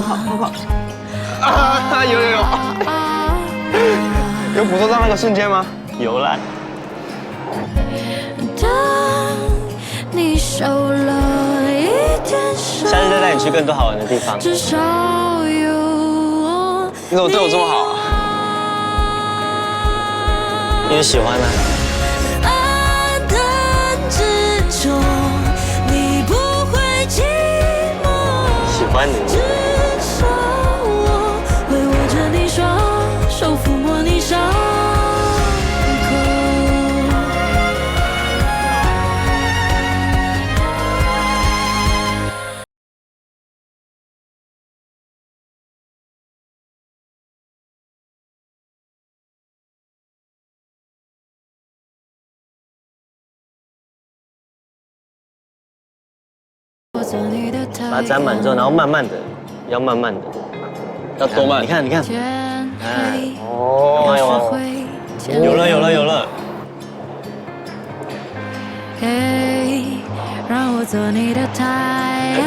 跑！啊，有，有捕捉到那个瞬间吗？有啦。下次再带你去更多好玩的地方。你怎么对我这么好啊？因为喜欢啊。喜欢你。 把它沾满之后，然后慢慢的，要慢慢的，要多慢？你看，哎，哦，有了。让我做你的太阳。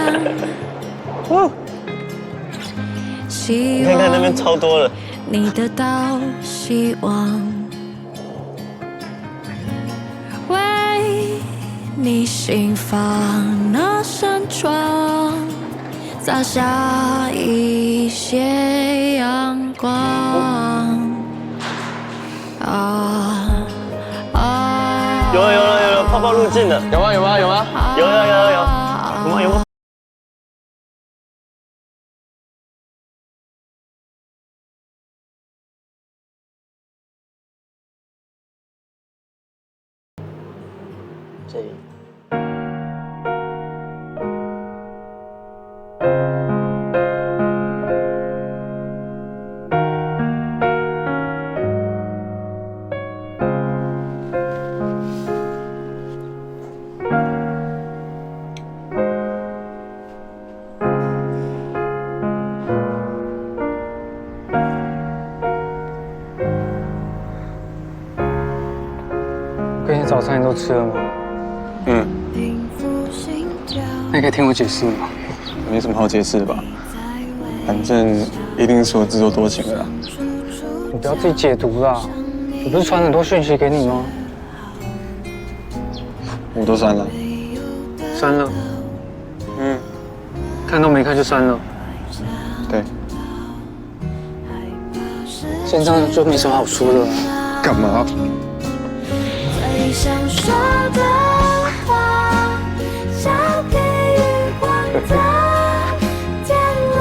你看那边超多了。你得到希望，为你心房那扇窗洒下一些阳光。有了，泡泡入镜了。有吗？有吗？这里。跟你早餐你都吃了吗？嗯。那你可以听我解释吗？没什么好解释的吧？反正一定是我自作多情的啦。你不要自己解读啦！我不是传很多讯息给你吗？我都删了。删了。嗯。看都没看就删了。对。现在就没什么好说的了。干嘛？最想说的话，交给月光的天亮。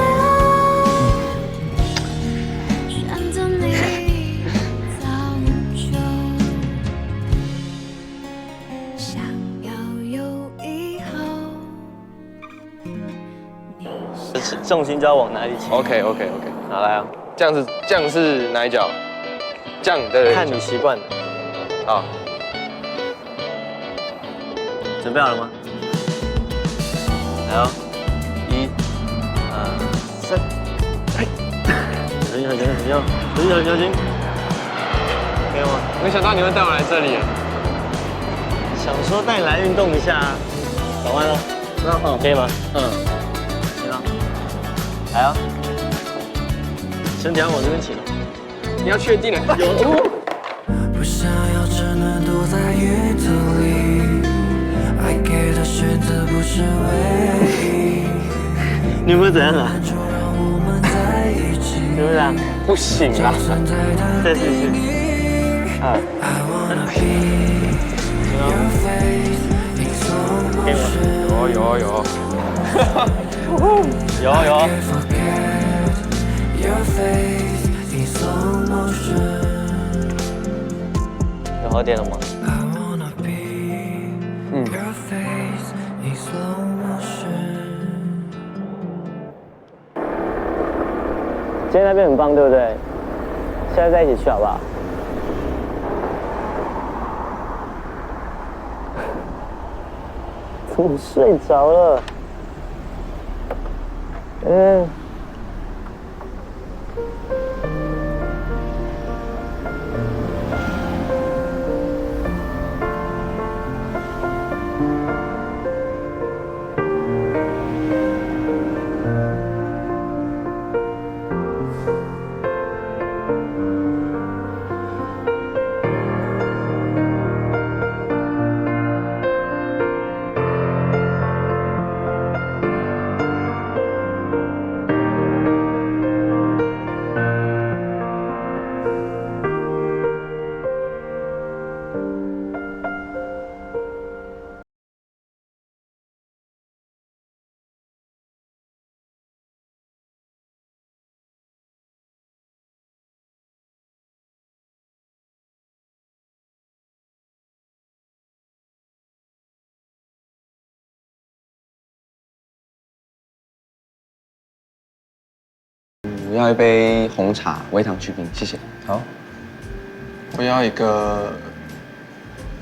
选择你早就想要有以后。重心就要往哪里起 ？OK。好来啊，这样是哪一脚？这样对。看你习惯的。好。准备好了吗？来哦，1、2、3，嘿，小心，可以吗？没想到你会带我来这里。想说带你来运动一下啊，转弯了，那可以吗？嗯，行了，来啊，身体要往这边倾，你要确定了。有。不想要只能躲在雨子里，爱给的选择不是唯一。你有没有怎样啊？就让我们在一起。是不是啊？不行啦。再试试。2。可以吗？有。有。有好点了吗？嗯。今天那边很棒，对不对？现在在一起去好不好？怎么睡着了？我要一杯红茶，微糖去冰，谢谢。好，我要一个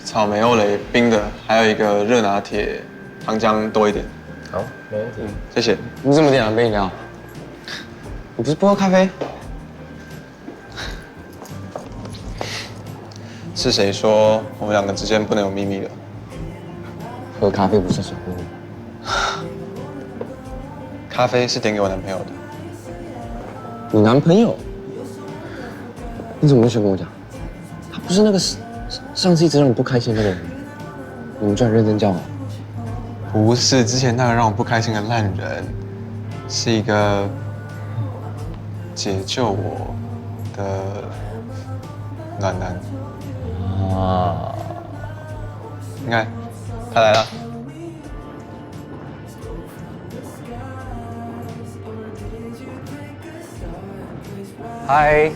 草莓欧蕾冰的，还有一个热拿铁，糖浆多一点。好，没问题。谢谢。你怎么点2杯饮料？你不是不喝咖啡？是谁说我们两个之间不能有秘密的？喝咖啡不是守护。咖啡是点给我男朋友的。你男朋友？你怎么没先跟我讲？他不是那个上次一直让你不开心的那个人，你们居然认真交往？不是，之前那个让我不开心的烂人，是一个解救我的暖男。啊，你看，他来了。嗨，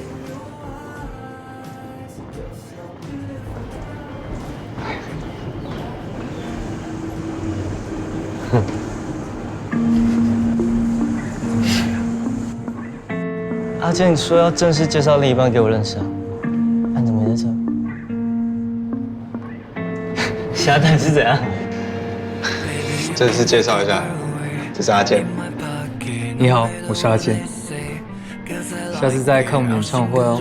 阿健说要正式介绍另一半给我认识啊，你怎么没在这？瞎蛋是怎样？正式介绍一下，这是阿健。你好，我是阿健，下次再看我们演唱会哦。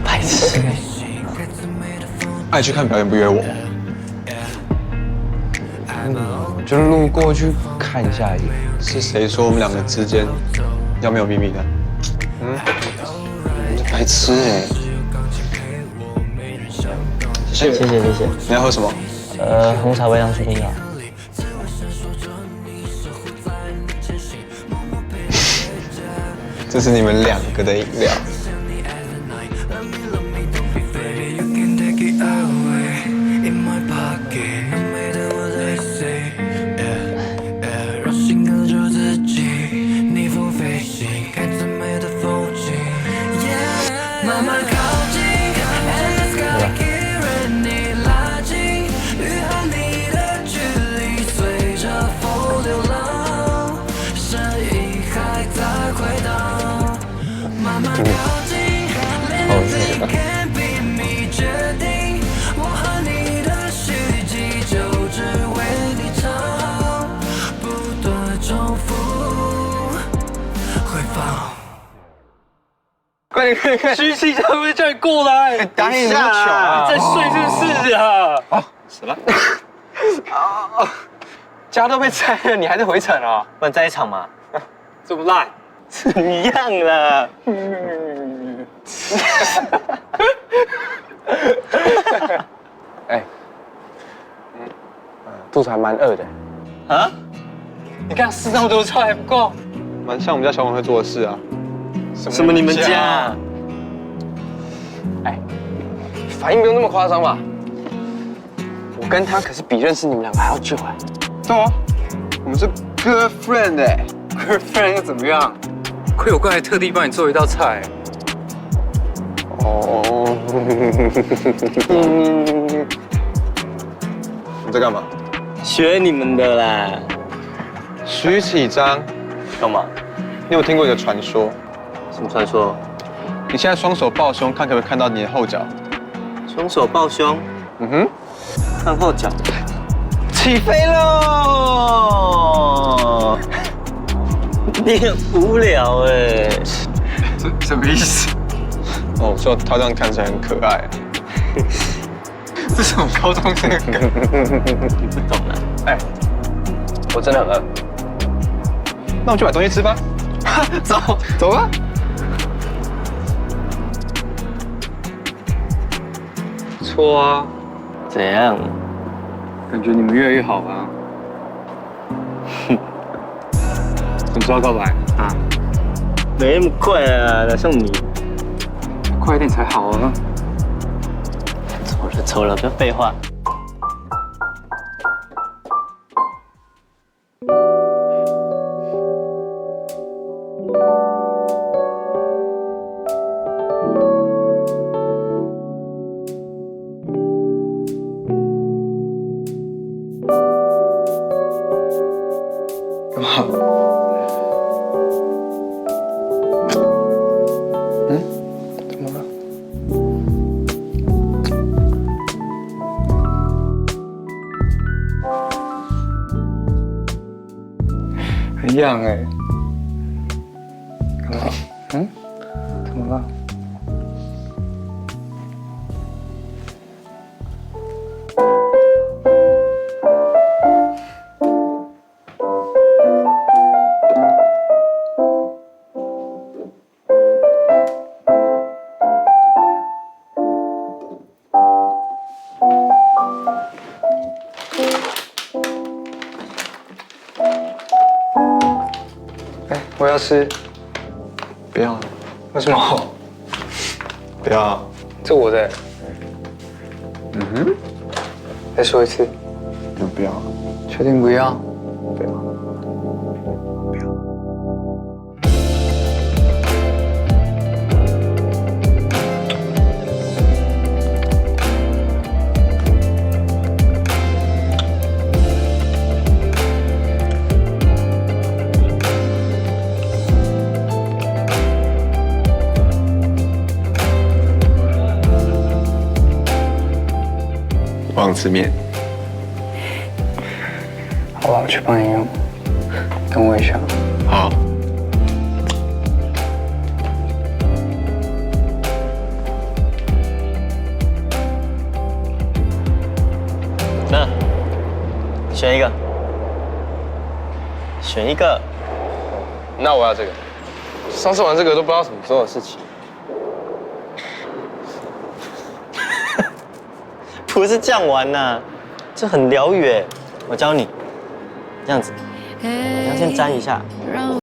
白痴！爱去看表演不约我。我就路过去看一下而已。是谁说我们两个之间要没有秘密的？白痴哎！谢谢。你要喝什么？红茶微糖去冰啊。这是你们两个的饮料。快！虚气他们叫你过来，答应你那么糗啊！在睡是不是啊？死了！家都被拆了，你还在回城啊？不然在一场嘛？这么烂，一样了。哎，肚子还蛮饿的。啊？你看吃那么多菜还不够？蛮像我们家小王会做的事啊。什么你们家？哎，反应不用那么夸张吧？我跟他可是比认识你们两个还要久哎。对啊，我们是 girlfriend 哎。girlfriend 又怎么样？亏我刚才特地帮你做一道菜。哦。你在干嘛？学你们的啦。徐启章，干嘛？你有听过一个传说？什么传说？你现在双手抱胸，看可不可以看到你的后脚？双手抱胸，看后脚，起飞喽！你很无聊哎。这什么意思？哦，说他这样看起来很可爱。这是我们高中生的梗。不懂了。哎，我真的很饿。那我们去买东西吃吧。走吧。不错啊，怎样？感觉你们越来越好啊。什么时候告白啊？没那么快啊，哪像你。快一点才好啊。走了，不要废话。干嘛？样哎。干嘛？嗯？怎么了？哎，我要吃。不要，为什么？不要，这我的。再说一次。不要，确定不要？不要。我想吃面。好吧，我去帮你用。等我一下。好。那选一个，选一个。那我要这个。上次玩这个都不知道什么时候的事情。不是这样玩呐，这很疗愈哎。我教你，这样子，你要先沾一下。